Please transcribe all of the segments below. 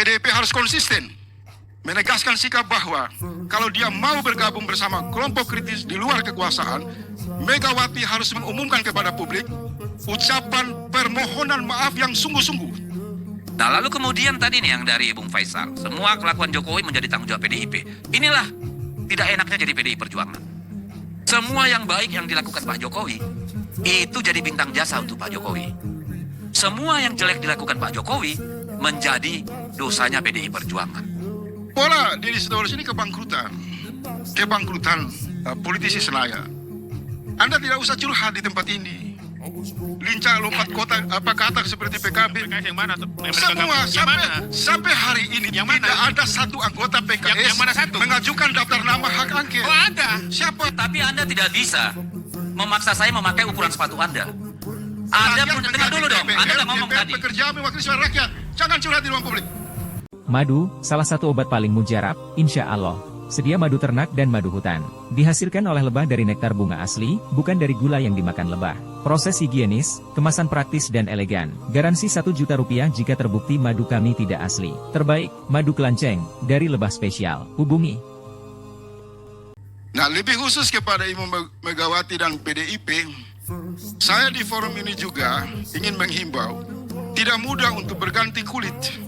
PDIP harus konsisten menegaskan sikap bahwa kalau dia mau bergabung bersama kelompok kritis di luar kekuasaan, Megawati harus mengumumkan kepada publik ucapan permohonan maaf yang sungguh-sungguh. Nah lalu kemudian tadi nih yang dari Bung Faisal, semua kelakuan Jokowi menjadi tanggung jawab PDIP. Inilah tidak enaknya jadi PDI Perjuangan. Semua yang baik yang dilakukan Pak Jokowi, itu jadi bintang jasa untuk Pak Jokowi. Semua yang jelek dilakukan Pak Jokowi, menjadi dosanya PDI Perjuangan. Pola Deddy Sitorus ini kebangkrutan politisi Senayan. Anda tidak usah curhat di tempat ini. Lincah lompat kata seperti PKB. PKS yang mana tuh? Semua sampai hari ini Yang mana? tidak ada satu anggota PKS Yang mana satu? mengajukan daftar nama hak angket. Oh ada. Siapa? Tapi Anda tidak bisa memaksa saya memakai ukuran sepatu Anda. Anda punya, dengar dulu dong, Anda udah ngomong tadi. Bekerja mewakili suara rakyat. Jangan curhat di ruang publik. Madu, salah satu obat paling mujarab, insya Allah. Sedia madu ternak dan madu hutan. Dihasilkan oleh lebah dari nektar bunga asli, bukan dari gula yang dimakan lebah. Proses higienis, kemasan praktis dan elegan. Garansi 1 juta rupiah jika terbukti madu kami tidak asli. Terbaik, madu kelanceng, dari lebah spesial. Hubungi. Nah, lebih khusus kepada Ibu Megawati dan PDIP, saya di forum ini juga ingin menghimbau, tidak mudah untuk berganti kulit.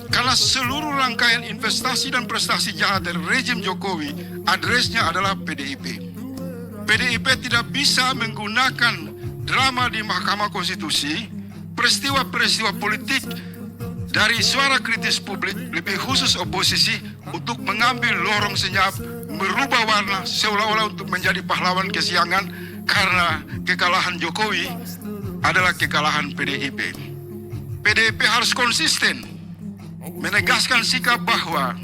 Karena seluruh rangkaian investasi dan prestasi jahat dari rejim Jokowi, adresnya adalah PDIP. PDIP tidak bisa menggunakan drama di Mahkamah Konstitusi, peristiwa-peristiwa politik dari suara kritis publik, lebih khusus oposisi, untuk mengambil lorong senyap, merubah warna seolah-olah untuk menjadi pahlawan kesiangan, karena kekalahan Jokowi adalah kekalahan PDIP. PDIP harus konsisten menegaskan sikap bahwa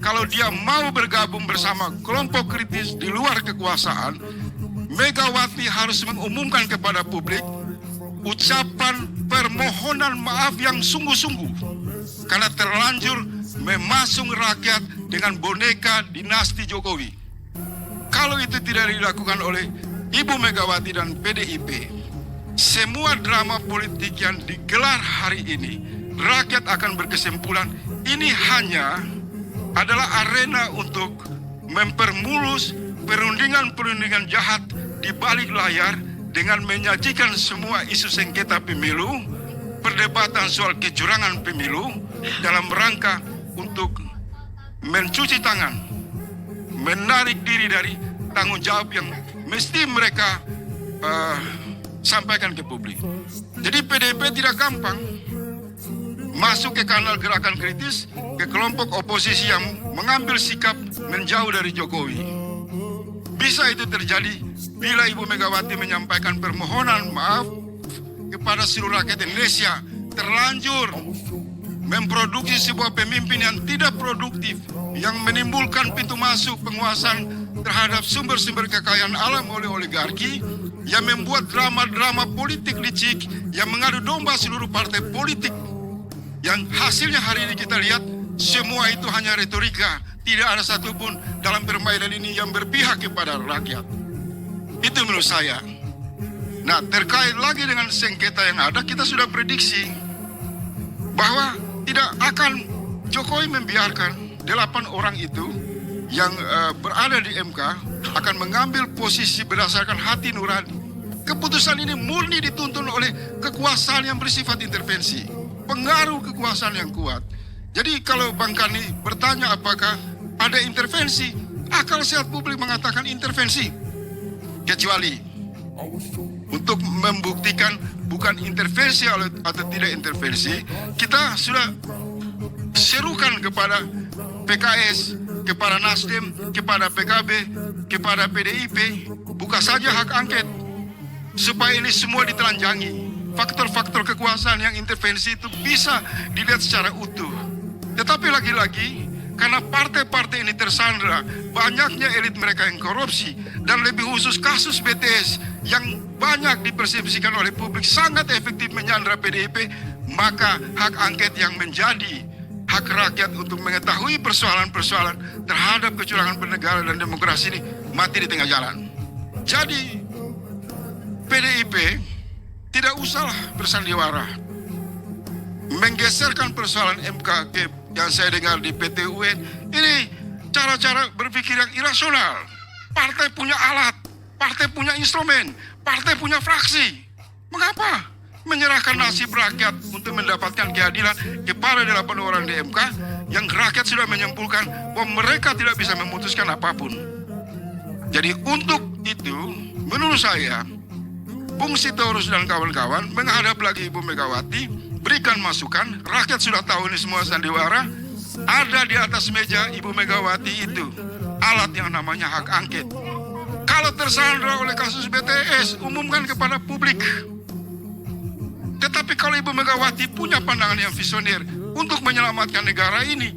kalau dia mau bergabung bersama kelompok kritis di luar kekuasaan, Megawati harus mengumumkan kepada publik ucapan permohonan maaf yang sungguh-sungguh karena terlanjur memasung rakyat dengan boneka dinasti Jokowi. Kalau itu tidak dilakukan oleh Ibu Megawati dan PDIP, semua drama politik yang digelar hari ini, rakyat akan berkesimpulan ini hanya adalah arena untuk mempermulus perundingan-perundingan jahat di balik layar dengan menyajikan semua isu sengketa pemilu, perdebatan soal kecurangan pemilu dalam rangka untuk mencuci tangan, menarik diri dari tanggung jawab yang mesti mereka sampaikan ke publik. Jadi PDIP tidak gampang masuk ke kanal gerakan kritis, ke kelompok oposisi yang mengambil sikap menjauh dari Jokowi. Bisa itu terjadi bila Ibu Megawati menyampaikan permohonan maaf kepada seluruh rakyat Indonesia, terlanjur memproduksi sebuah pemimpin yang tidak produktif, yang menimbulkan pintu masuk penguasaan terhadap sumber-sumber kekayaan alam oleh oligarki, yang membuat drama-drama politik licik, yang mengadu domba seluruh partai politik, yang hasilnya hari ini kita lihat semua itu hanya retorika. Tidak ada satupun dalam permainan ini yang berpihak kepada rakyat. Itu menurut saya. Nah, terkait lagi dengan sengketa yang ada, kita sudah prediksi bahwa tidak akan Jokowi membiarkan 8 orang itu yang berada di MK akan mengambil posisi berdasarkan hati nurani. Keputusan ini murni dituntun oleh kekuasaan yang bersifat intervensi, pengaruh kekuasaan yang kuat. Jadi kalau Bang Kani bertanya apakah ada intervensi, akal sehat publik mengatakan intervensi. Kecuali untuk membuktikan bukan intervensi atau tidak intervensi, kita sudah serukan kepada PKS, kepada Nasdem, kepada PKB, kepada PDIP, buka saja hak angket supaya ini semua ditelanjangi. Faktor-faktor kekuasaan yang intervensi itu bisa dilihat secara utuh. Tetapi lagi-lagi, karena partai-partai ini tersandra, banyaknya elit mereka yang korupsi, dan lebih khusus kasus BTS yang banyak dipersepsikan oleh publik sangat efektif menyandra PDIP, maka hak angket yang menjadi hak rakyat untuk mengetahui persoalan-persoalan terhadap kecurangan bernegara dan demokrasi ini mati di tengah jalan. Jadi PDIP tidak usahlah bersandiwara menggeserkan persoalan MK ke yang saya dengar di PT UN, ini cara-cara berpikir yang irasional. Partai punya alat, partai punya instrumen, partai punya fraksi. Mengapa menyerahkan nasib rakyat untuk mendapatkan keadilan kepada 8 orang di MK yang rakyat sudah menyimpulkan bahwa mereka tidak bisa memutuskan apapun? Jadi untuk itu, menurut saya, Bung Sitorus dan kawan-kawan menghadap lagi Ibu Megawati, berikan masukan. Rakyat sudah tahu ini semua sandiwara. Ada di atas meja Ibu Megawati itu alat yang namanya hak angket. Kalau tersandra oleh kasus BTS, umumkan kepada publik. Tetapi kalau Ibu Megawati punya pandangan yang visioner untuk menyelamatkan negara ini,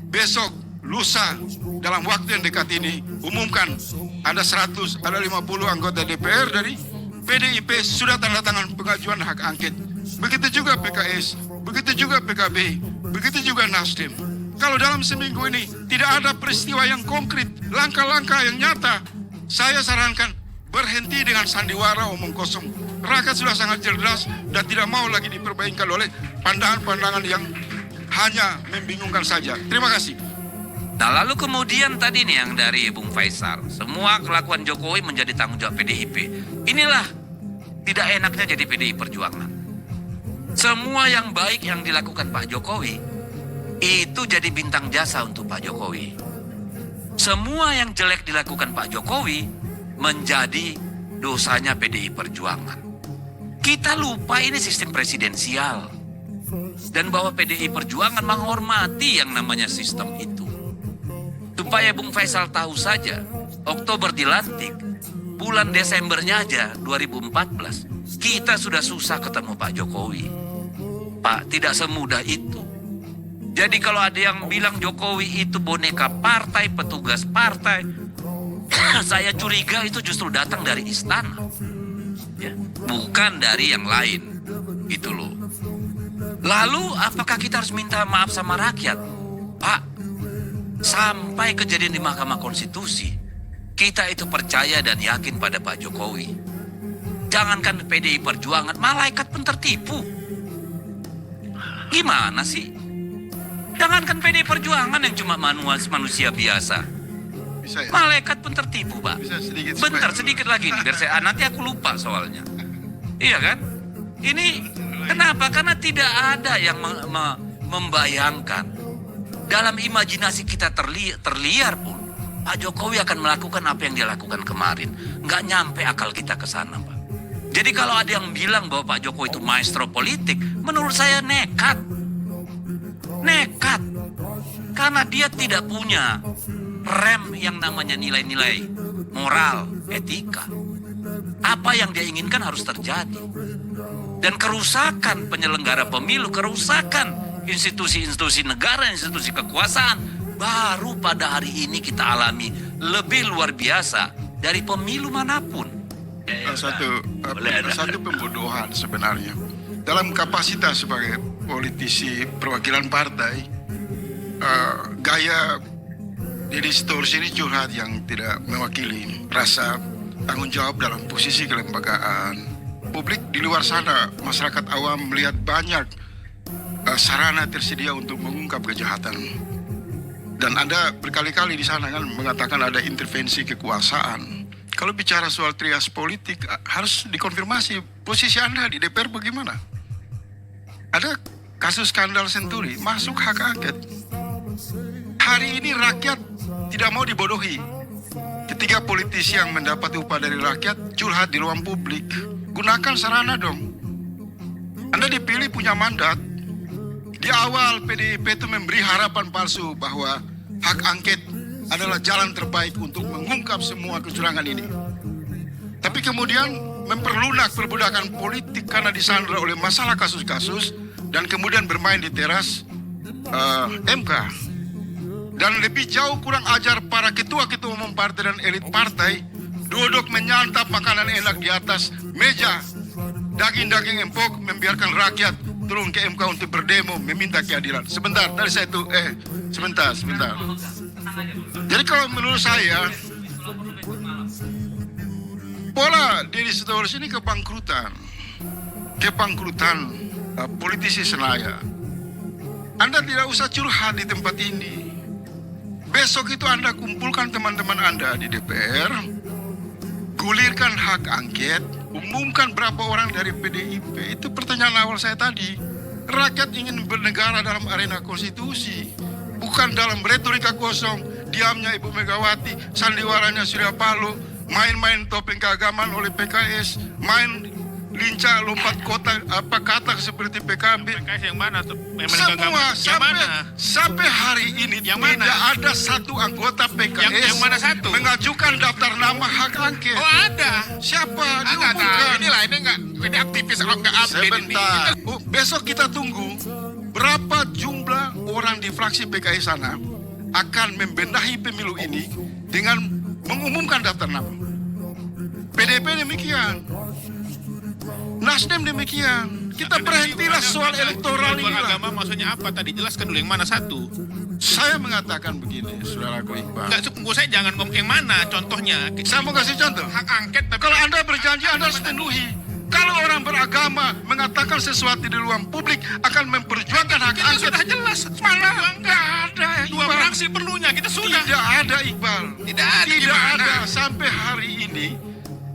besok, lusa, dalam waktu yang dekat ini, umumkan ada 100, ada 50 anggota DPR dari PDIP sudah tanda tangan pengajuan hak angket. Begitu juga PKS, begitu juga PKB, begitu juga Nasdem. Kalau dalam seminggu ini tidak ada peristiwa yang konkret, langkah-langkah yang nyata, saya sarankan berhenti dengan sandiwara omong kosong. Rakyat sudah sangat cerdas dan tidak mau lagi diperbaiki oleh pandangan-pandangan yang hanya membingungkan saja. Terima kasih. Nah lalu kemudian tadi nih yang dari Bung Faisal, semua kelakuan Jokowi menjadi tanggung jawab PDIP. Inilah tidak enaknya jadi PDI Perjuangan. Semua yang baik yang dilakukan Pak Jokowi itu jadi bintang jasa untuk Pak Jokowi. Semua yang jelek dilakukan Pak Jokowi menjadi dosanya PDI Perjuangan. Kita lupa ini sistem presidensial dan bahwa PDI Perjuangan menghormati yang namanya sistem itu. Supaya Bung Faisal tahu saja, Oktober dilantik, bulan Desembernya aja 2014, kita sudah susah ketemu Pak Jokowi. Pak, tidak semudah itu. Jadi kalau ada yang bilang Jokowi itu boneka partai, petugas partai, saya curiga itu justru datang dari istana, ya, bukan dari yang lain, gitu loh. Lalu apakah kita harus minta maaf sama rakyat? Pak, sampai kejadian di Mahkamah Konstitusi, kita itu percaya dan yakin pada Pak Jokowi. Jangankan PDI Perjuangan, malaikat pun tertipu. Gimana sih? Jangankan PDI Perjuangan yang cuma manusia biasa. Bisa ya? Malaikat pun tertipu, Pak. Bisa sedikit. Bentar, sedikit lagi nih, biar saya, nanti aku lupa soalnya. Iya kan? Ini kenapa? Karena tidak ada yang membayangkan. Dalam imajinasi kita terliar pun, Pak Jokowi akan melakukan apa yang dia lakukan kemarin. Nggak nyampe akal kita ke sana, Pak. Jadi kalau ada yang bilang bahwa Pak Jokowi itu maestro politik, menurut saya nekat. Nekat. Karena dia tidak punya rem yang namanya nilai-nilai moral, etika. Apa yang dia inginkan harus terjadi. Dan kerusakan penyelenggara pemilu, kerusakan institusi-institusi negara, institusi kekuasaan, baru pada hari ini kita alami lebih luar biasa dari pemilu manapun. Satu pembodohan sebenarnya. Dalam kapasitas sebagai politisi perwakilan partai, gaya Deddy Sitorus ini curhat yang tidak mewakili rasa tanggung jawab dalam posisi kelembagaan. Publik di luar sana, masyarakat awam melihat banyak sarana tersedia untuk mengungkap kejahatan. Dan Anda berkali-kali di sana kan mengatakan ada intervensi kekuasaan. Kalau bicara soal trias politik, harus dikonfirmasi posisi Anda di DPR bagaimana? Ada kasus skandal Senturi, masuk hak angket. Hari ini rakyat tidak mau dibodohi. Ketika politisi yang mendapat upah dari rakyat curhat di ruang publik, gunakan sarana dong. Anda dipilih punya mandat. Di awal PDIP itu memberi harapan palsu bahwa hak angket adalah jalan terbaik untuk mengungkap semua kecurangan ini. Tapi kemudian memperlunak perbudakan politik karena disandra oleh masalah kasus-kasus dan kemudian bermain di teras MK. Dan lebih jauh kurang ajar para ketua-ketua umum partai dan elit partai duduk menyantap makanan enak di atas meja daging-daging empuk, membiarkan rakyat turun ke MK untuk berdemo meminta keadilan. Sebentar, dari saya itu sebentar. Jadi kalau menurut saya pola Deddy Sitorus ini kebangkrutan politisi Senayan. Anda tidak usah curhat di tempat ini. Besok itu Anda kumpulkan teman-teman Anda di DPR, gulirkan hak angket, umumkan berapa orang dari PDIP. Itu pertanyaan awal saya tadi. Rakyat ingin bernegara dalam arena konstitusi, bukan dalam retorika kosong, diamnya Ibu Megawati, sandiwaranya Surya Paloh, main-main topeng keagamaan oleh PKS, main lincah lompat kata seperti PKB. PKS yang mana tuh? Semua sampai hari ini Yang tidak mana? ada satu anggota PKS Yang mana satu? mengajukan daftar nama hak angket. Oh ada. Siapa? Enggak tahu. Diumumkan. Ini aktivis kalau nggak update ini. Sebentar. Besok kita tunggu berapa jumlah orang di fraksi PKS sana akan membenahi pemilu ini dengan mengumumkan daftar nama. PDP demikian. Nasdem demikian. Kita berhentilah soal elektoral ini. Dua agama maksudnya apa tadi? Jelaskan dulu yang mana satu. Saya mengatakan begini, saudaraku Iqbal. Enggak, tunggu saya jangan ngomong yang mana contohnya. Saya mau kasih contoh. Hak angket tapi Kalau Anda berjanji, Anda harus penuhi. Kalau orang beragama mengatakan sesuatu di ruang publik akan memperjuangkan hak kita angket. sudah jelas. Mana? Nggak ada, Dua Iqbal. fraksi perlunya kita sudah. Tidak ada, Iqbal. Tidak ada. Tidak Gimana? ada. Sampai hari ini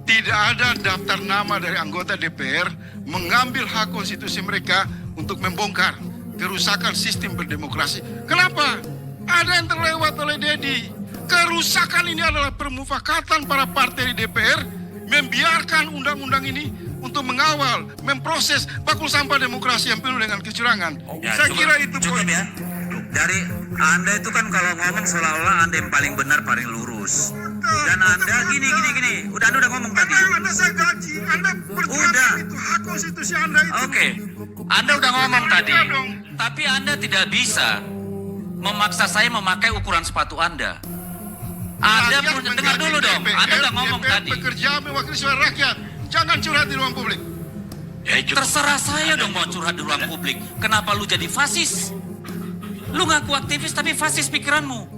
tidak ada daftar nama dari anggota DPR mengambil hak konstitusi mereka untuk membongkar kerusakan sistem berdemokrasi. Kenapa? Ada yang terlewat oleh Dedi. Kerusakan ini adalah permufakatan para partai di DPR membiarkan undang-undang ini untuk mengawal, memproses bakul sampah demokrasi yang penuh dengan kecurangan. Ya, Saya kira itu cukup poin. ya. Dari Anda itu kan kalau ngomong seolah-olah Anda yang paling benar, paling lurus. Dan Anda gini. Anda udah ngomong tadi. Anda saya gaji, Anda perjuangkan Udah. itu hak konstitusi Anda itu. Oke, Anda udah ngomong tadi, Iya dong. tapi Anda tidak bisa memaksa saya memakai ukuran sepatu Anda. Anda Rakyat punya, dengar dulu dong, menggaji Anda udah DPR, ngomong DPR tadi. bekerja mewakili suara rakyat. Jangan curhat di ruang publik. Terserah saya dong mau curhat di ruang publik. Kenapa lu jadi fasis? Lu ngaku aktivis tapi fasis pikiranmu.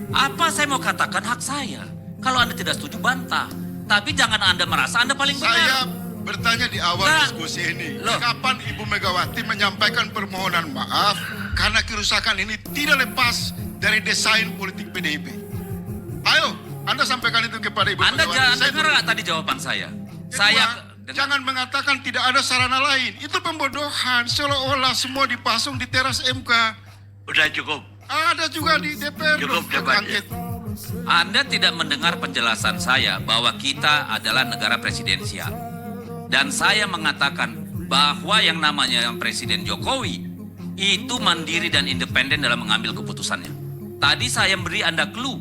Apa saya mau katakan hak saya. Kalau Anda tidak setuju bantah. Tapi jangan Anda merasa Anda paling Saya benar. bertanya di awal Nah, diskusi ini, loh. kapan Ibu Megawati menyampaikan permohonan maaf karena kerusakan ini tidak lepas dari desain politik PDIP? Ayo, Anda sampaikan itu kepada Ibu Anda Megawati. jangan Saya dengar nggak tadi jawaban saya? Kedua, Saya jangan mengatakan tidak ada sarana lain. Itu pembodohan. Seolah-olah semua dipasung di teras MK. Udah cukup. Ada juga di DPR. Cukup loh, debat, angket. Anda tidak mendengar penjelasan saya bahwa kita adalah negara presidensial. Dan saya mengatakan bahwa yang namanya Presiden Jokowi itu mandiri dan independen dalam mengambil keputusannya. Tadi saya beri Anda clue.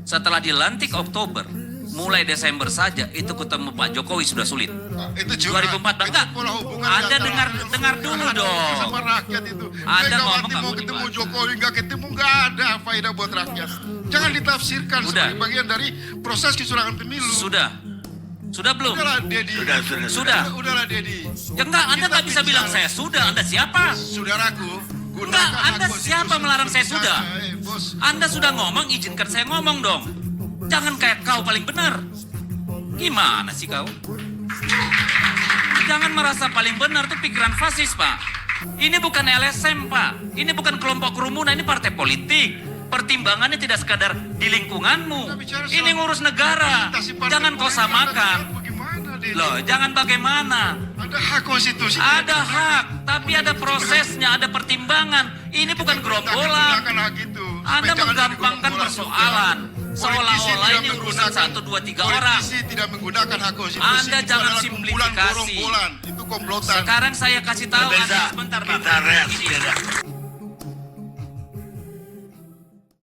Setelah dilantik Oktober, mulai Desember saja itu ketemu Pak Jokowi sudah sulit. Itu juga 2014 enggak. itu pola hubungan Anda di antara- dengar dulu dong. sama rakyat itu. Anda Megawati ngomong nggak mau mau ketemu dibahas. Jokowi nggak ketemu, nggak ada faedah buat rakyat. Jangan ditafsirkan Udah. sebagai bagian dari proses kecurangan pemilu. Sudah belum? Udahlah Dedi. Sudah. Udahlah Dedi. Ya enggak, Anda Kita nggak bisa bilang bicara. saya sudah. Anda siapa? Saudaraku, gunakan Enggak, hak Anda konstitusi siapa melarang saya untuk sudah? bicara. Bos. Anda sudah ngomong, izinkan saya ngomong dong. Jangan kayak kau paling benar. Gimana sih kau? Jangan merasa paling benar, itu pikiran fasis, Pak. Ini bukan LSM, Pak. Ini bukan kelompok kerumunan, ini partai politik. Pertimbangannya tidak sekadar di lingkunganmu. Kita bicara soal Ini ngurus negara. representasi partai Jangan kau politik. samakan. Bagaimana, Dedi? Loh, jangan bagaimana. Ada hak konstitusi. Ada hak, tapi ada prosesnya, ada pertimbangan. Ini bukan gerombolan. Gunakan hak itu. Anda Supaya jangan menggampangkan jadi persoalan. Politisi Seolah-olah tidak ini urusan menggunakan- 1, 2, 3 orang. Politisi tidak menggunakan hak konstitusi. Anda Itu jangan adalah kumpulan simplifikasi. gerombolan. Itu komplotan. Sekarang saya kasih tahu Beza. Anda sebentar, Bang.